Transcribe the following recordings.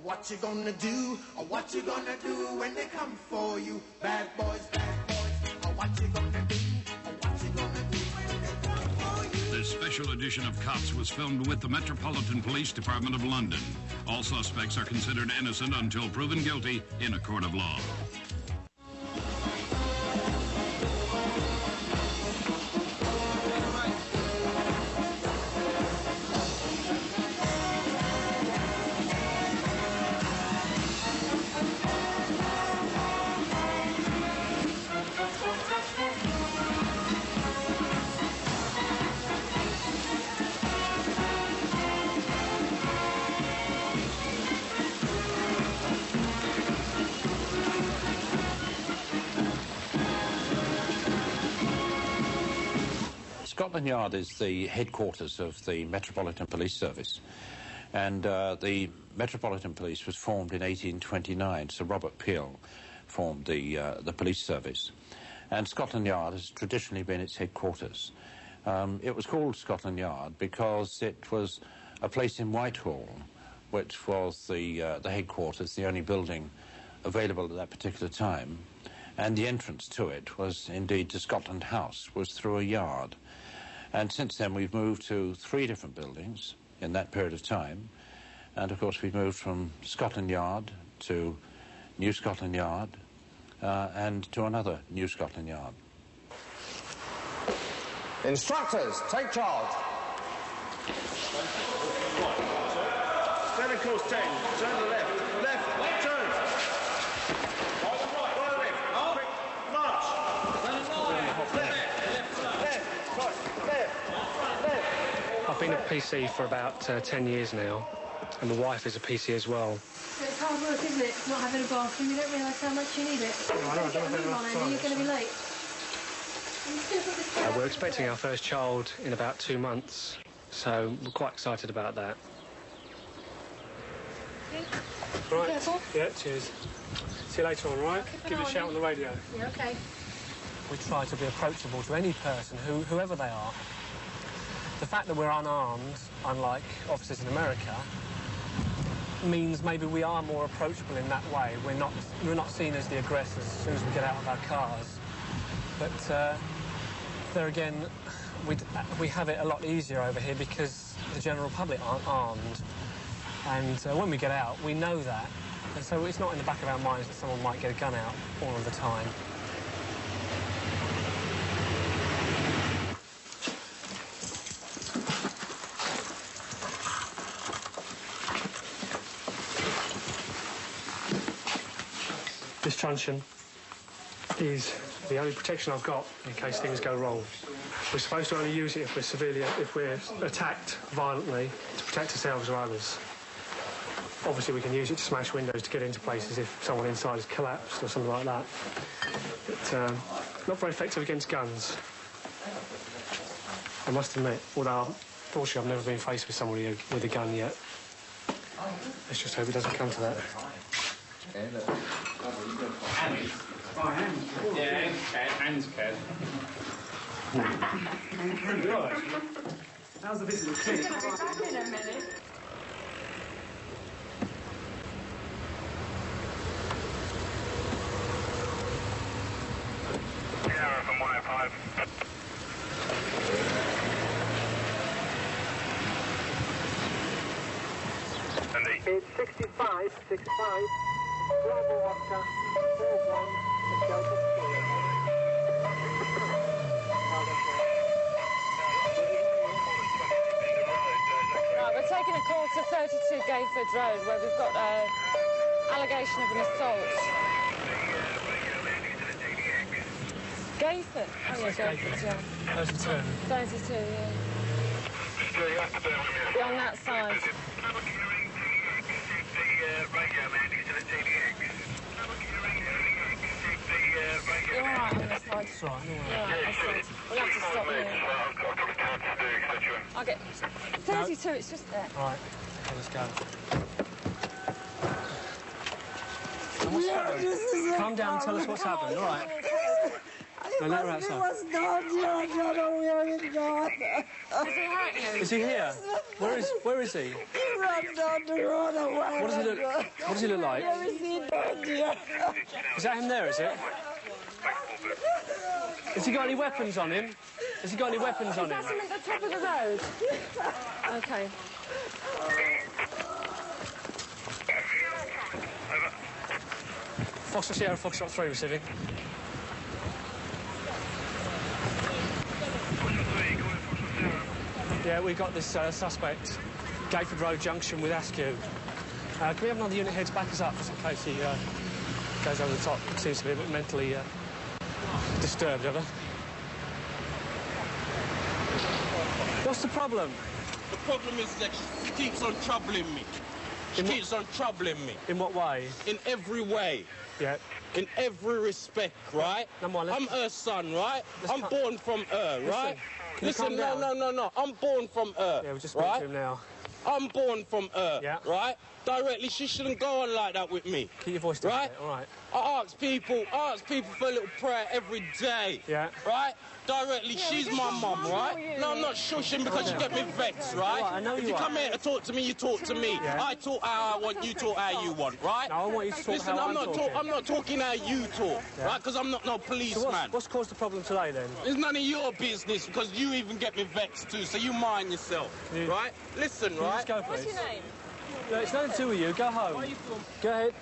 What you gonna do, or what you gonna do when they come for you? Bad boys, or what you gonna do, or what you gonna do when they come for you? This special edition of Cops was filmed with the Metropolitan Police Department of London. All suspects are considered innocent until proven guilty in a court of law. Scotland Yard is the headquarters of the Metropolitan Police Service, and the Metropolitan Police was formed in 1829. Sir Robert Peel formed the police service, and Scotland Yard has traditionally been its headquarters. It was called Scotland Yard because it was a place in Whitehall, which was the headquarters, the only building available at that particular time, and the entrance to it was indeed to Scotland House, was through a yard. And since then we've moved to 3 different buildings in that period of time, and of course we've moved from Scotland Yard to New Scotland Yard and to another New Scotland Yard. Instructors, take charge. Turn course 10, turn to the left, turn. I've been a PC for about 10 years now, and my wife is a PC as well. It's hard work, isn't it? Not having a bathroom, you don't realise how much you need it. No, I don't have enough time. You're going to be late. We're expecting our first child in about 2 months, so we're quite excited about that. Right. Careful. Yeah, cheers. See you later on, right? Give us a shout on the radio. Yeah, OK. We try to be approachable to any person, whoever they are. The fact that we're unarmed, unlike officers in America, means maybe we are more approachable in that way. We're not seen as the aggressors as soon as we get out of our cars. But there again, we have it a lot easier over here because the general public aren't armed. And when we get out, we know that. And so it's not in the back of our minds that someone might get a gun out all of the time. This truncheon is the only protection I've got in case things go wrong. We're supposed to only use it if we're attacked violently to protect ourselves or others. Obviously, we can use it to smash windows to get into places if someone inside has collapsed or something like that. But not very effective against guns, I must admit. Although, fortunately, I've never been faced with somebody with a gun yet. Let's just hope it doesn't come to that. Yeah, hands can. How's the visit? We're going to be back in a minute. Sierra from 105. It's 65, Bravo Oscar, 41, Delta Sierra. Right, we're taking a call to 32 Gayford Road where we've got allegations allegation of an assault. Gayford? Oh, yeah, Gayford, yeah. 32. 32, yeah. Be on that side. You're all right on this side. It's all right, no worries. You're all right, that's it. We'll have to stop here. I'll get 32, it's just there. All right, okay, let's go. And what's happening? Calm down and tell us what's happening, all right? No, let her outside. Is he hurt you? Is he here? Where is he? What does he look like? Is that him there, is it? Has he got any weapons on him? Has he got any weapons on him? Is that him at the top of the road? OK. Foxtrot Sierra, Foxtrot 3 receiving. Yeah, we got this suspect, Gayford Road junction with Askew. Can we have another unit here to back us up, just in case he goes over the top? Seems to be a bit mentally disturbed, ever. What's the problem? The problem is that she keeps on troubling me. She keeps on troubling me. In what way? In every way. Yeah. In every respect, right? I'm her son, right? I'm born from her, right? Listen, no. I'm born from her. Yeah, we'll just speak to him now. I'm born from her, right? Directly, she shouldn't go on like that with me. Keep your voice down, right? All right. I ask people for a little prayer every day. Yeah. Right? Directly, she's my mum, right? No, I'm not shushing because you get me vexed, right? I know if you come here to talk to me, you talk to me. Yeah. I talk how I want, you talk how you want, right? No, I want you to talk Listen, how I'm not talking how you talk, right? Because I'm not no policeman. So what's caused the problem today, then? It's none of your business because you even get me vexed too, so you mind yourself, right? Listen, right? Just go, please. What's your name? No, it's nothing to do with you. Go home. Go ahead.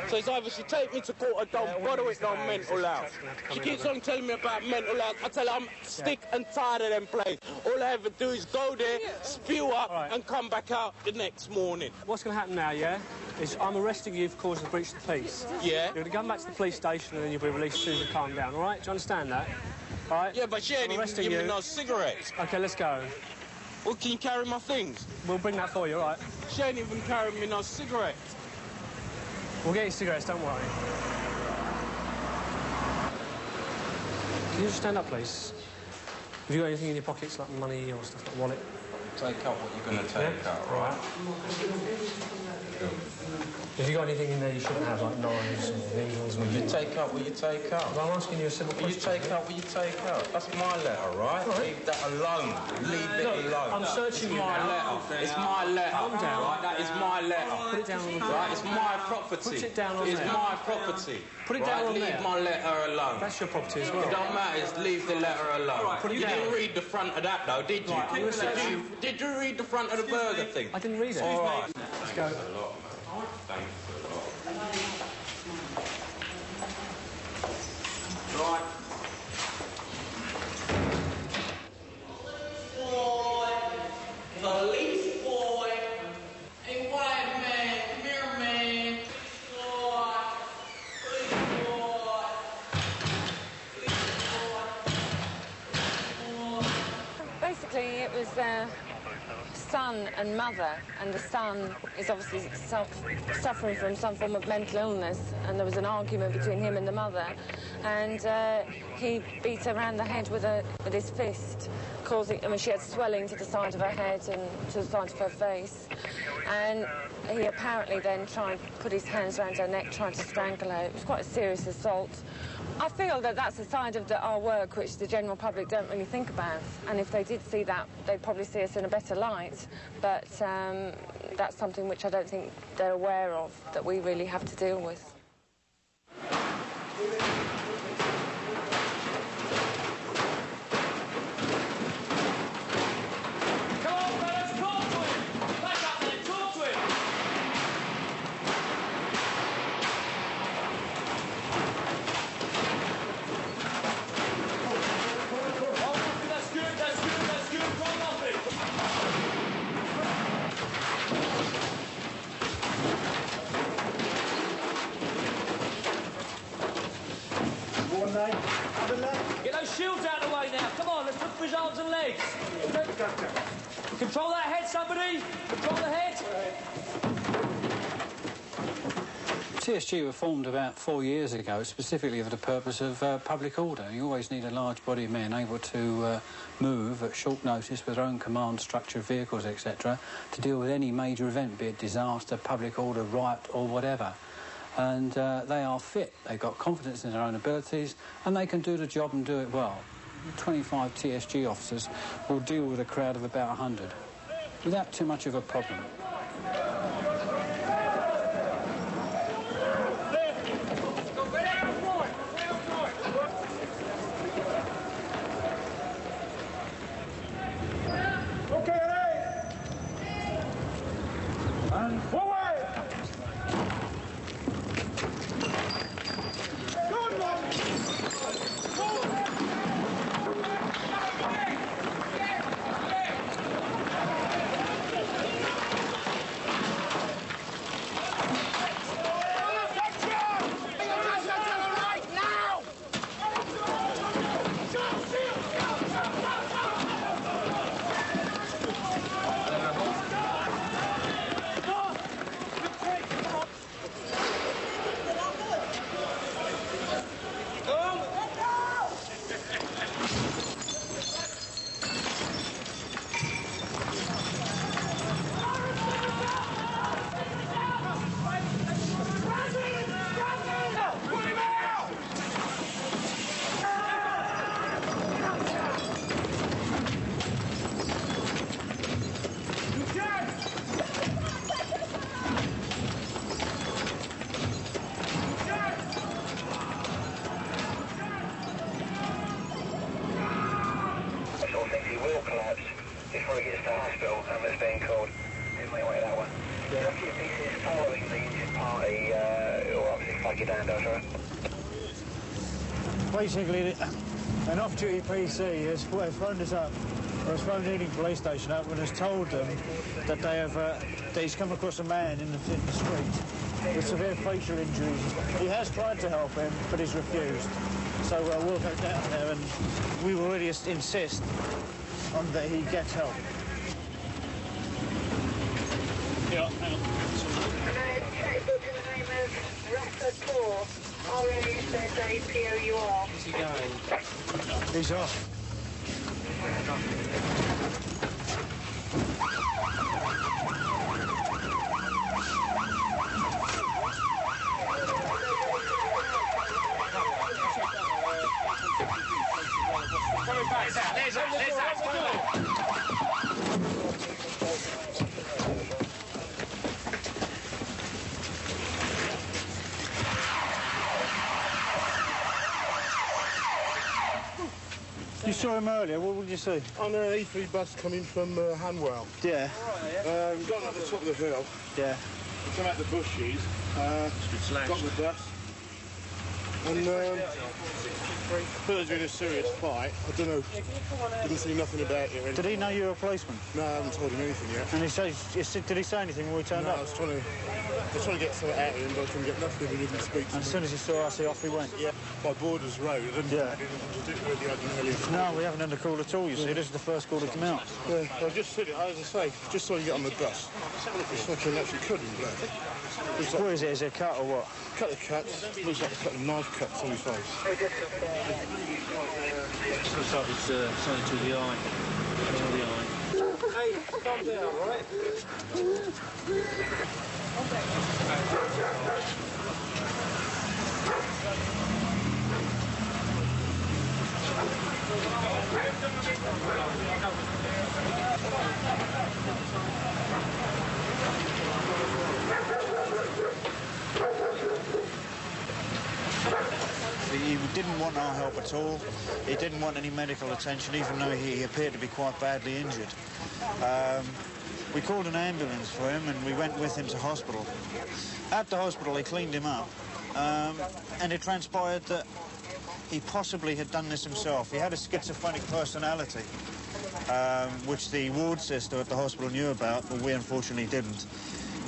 So it's either she take me to court or don't bother with no mental health. She keeps on telling me about mental health. I tell her I'm sick and tired of them places. All I ever do is go there, spew up, and come back out the next morning. What's going to happen now, yeah, is I'm arresting you for causing a breach of the peace. Yeah? You're going to come back to the police station and then you'll be released as soon as you calm down, all right? Do you understand that? All right? Yeah, but she ain't even giving me no cigarettes. OK, let's go. Well, can you carry my things? We'll bring that for you, all right? She ain't even carrying me no cigarettes. We'll get you cigarettes, don't worry. Can you just stand up, please? Have you got anything in your pockets, like money or stuff, like a wallet? Take out what you're going to take out, right? Have you got anything in there you shouldn't have, like knives or needles? Will you take out what you take out? I'm asking you a simple question. Will you take out what you take out? That's my letter, right? Leave that alone. Leave it alone. I'm searching you now. It's my letter. Calm down. Right? That is my letter. Put it down on the floor. Right? It's my property. Put it down on It's there. my property. Put it down on leave there. Leave my letter alone. That's your property as well. It don't matter. It's leave the letter alone. Put it you down. didn't read the front of that, though, did you? Right, Did you read the front of the burger thing? I didn't read it. All right. Let's go. Thanks a lot. Right. Police boy. Hey, white man. Come here, man. Boy. Police boy. Police boy. Basically, it was son and mother, and the son is obviously suffering from some form of mental illness, and there was an argument between him and the mother, and he beat her around the head with his fist, causing, I mean, she had swelling to the side of her head and to the side of her face, and he apparently then tried to put his hands around her neck, trying to strangle her. It was quite a serious assault. I feel that that's a side of our work which the general public don't really think about, and if they did see that, they'd probably see us in a better light, but that's something which I don't think they're aware of, that we really have to deal with. shields out of the way now. Come on, let's look for his arms and legs. Control that head, somebody. Control the head. TSG were formed about 4 years ago, specifically for the purpose of public order. You always need a large body of men able to move at short notice with their own command structure, vehicles, etc., to deal with any major event, be it disaster, public order, riot, or whatever. And they are fit. They've got confidence in their own abilities, and they can do the job and do it well. 25 TSG officers will deal with a crowd of about 100 without too much of a problem. Basically, an off-duty PC has phoned us up, or has phoned Ealing police station up and has told them that they have that he's come across a man in the street with severe facial injuries. He has tried to help him, but he's refused. So we'll go down there and we will really insist on that he gets help. Yeah, hang on. Checkbook in the name of Rafa Tor. R-A-S-S-A-P-O-U-R. Where's he going? He's off. Coming back. There's that. You saw him earlier, what did you see? On an E3 bus coming from Hanwell. Yeah. Got at the top of the hill. Yeah. Come out the bushes. Got the bus. And thought it was in a serious fight. I don't know. Didn't see nothing about it. Did he know you were a policeman? No, I haven't told him anything yet. And did he say anything when we turned up? I was trying to get something out of him, but I couldn't get nothing. He didn't speak to me. And as soon as he saw us, off he went? Yeah, by Borders Road. Yeah. No, we haven't had a call at all, you see. This is the first call to come out. Yeah, I just said it, as I say, just saw you get on the bus. It's fucking actually cutting blood. What is it? Is it a cut or what? Cut of cuts. Looks like a couple of knife cuts on his face. Looks like it's something to the eye. To the eye. Hey, calm down, right? He didn't want our help at all. He didn't want any medical attention, even though he appeared to be quite badly injured. We called an ambulance for him and we went with him to hospital. At the hospital, they cleaned him up, and it transpired that he possibly had done this himself. He had a schizophrenic personality, which the ward sister at the hospital knew about, but we unfortunately didn't.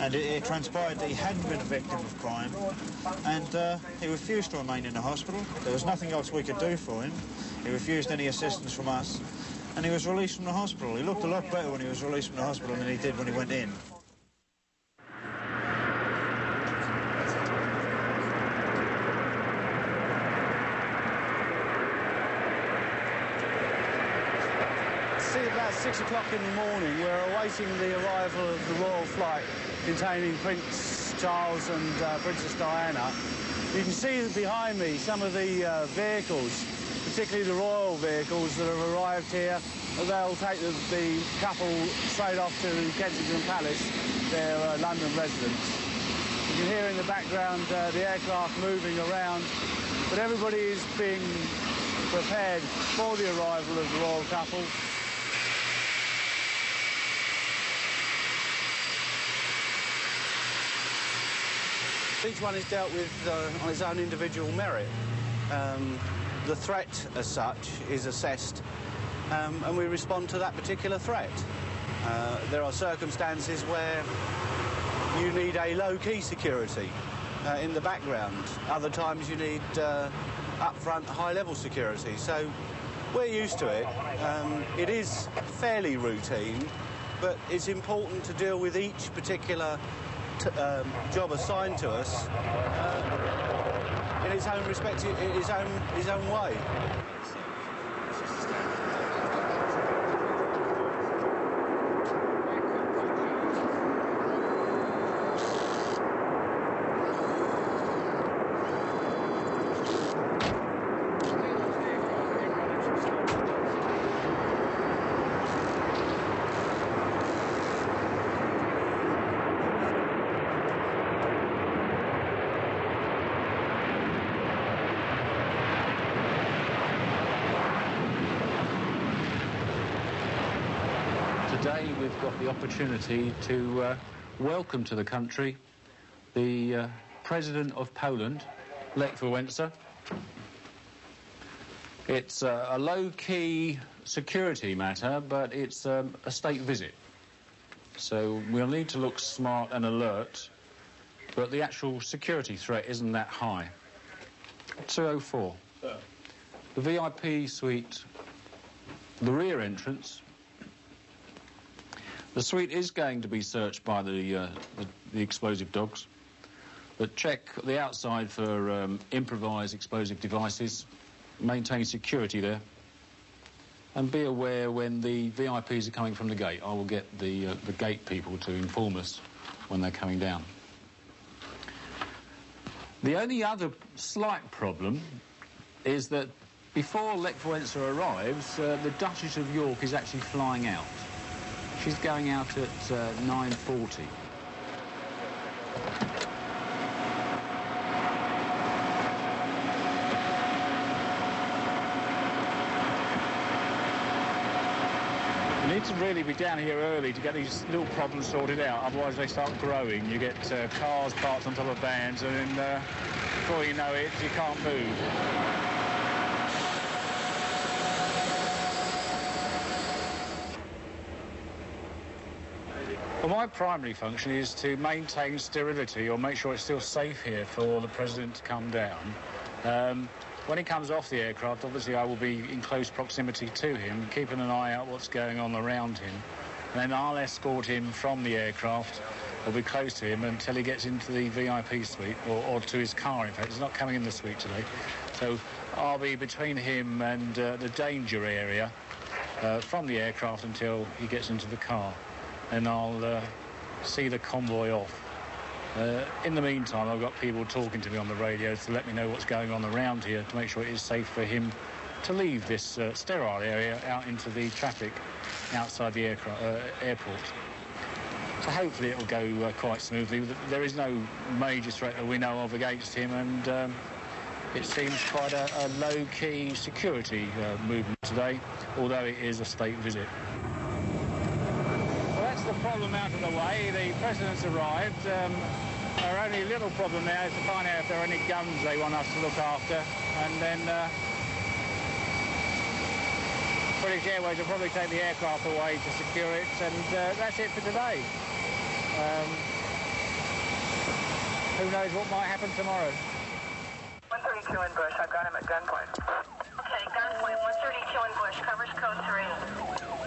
and it transpired that he hadn't been a victim of crime, and he refused to remain in the hospital. There was nothing else we could do for him. He refused any assistance from us, and he was released from the hospital. He looked a lot better when he was released from the hospital than he did when he went in. About 6 o'clock in the morning, we're awaiting the arrival of the royal flight containing Prince Charles and Princess Diana. You can see behind me some of the vehicles, particularly the royal vehicles that have arrived here. They'll take the couple straight off to Kensington Palace, their London residence. You can hear in the background the aircraft moving around, but everybody is being prepared for the arrival of the royal couple. Each one is dealt with on its own individual merit. The threat as such is assessed and we respond to that particular threat. There are circumstances where you need a low-key security in the background. Other times you need up-front high-level security. So we're used to it. It is fairly routine, but it's important to deal with each particular job assigned to us in its own respective, his own way. Today we've got the opportunity to welcome to the country the President of Poland, Lech Wałęsa. It's a low-key security matter, but it's a state visit. So we'll need to look smart and alert, but the actual security threat isn't that high. 204. The VIP suite, the rear entrance. The suite is going to be searched by the explosive dogs, but check the outside for improvised explosive devices, maintain security there, and be aware when the VIPs are coming from the gate. I will get the gate people to inform us when they're coming down. The only other slight problem is that before Lech Wałęsa arrives, the Duchess of York is actually flying out. She's going out at 9:40. You need to really be down here early to get these little problems sorted out, otherwise they start growing. You get cars parked on top of vans, and then before you know it, you can't move. Well, my primary function is to maintain sterility, or make sure it's still safe here for the President to come down. When he comes off the aircraft, obviously I will be in close proximity to him, keeping an eye out what's going on around him. And then I'll escort him from the aircraft, or be close to him until he gets into the VIP suite, or to his car, in fact. He's not coming in the suite today. So I'll be between him and the danger area from the aircraft until he gets into the car. And I'll see the convoy off. In the meantime, I've got people talking to me on the radio to let me know what's going on around here, to make sure it is safe for him to leave this sterile area out into the traffic outside the airport. So hopefully it'll go quite smoothly. There is no major threat that we know of against him, and it seems quite a low-key security movement today, although it is a state visit. The problem out of the way. The President's arrived. Our only little problem now is to find out if there are any guns they want us to look after, and then British Airways will probably take the aircraft away to secure it, and that's it for today. who knows what might happen tomorrow. 132 in Bush, I've got him at gunpoint. Okay, gunpoint, 132 in Bush, covers code 3.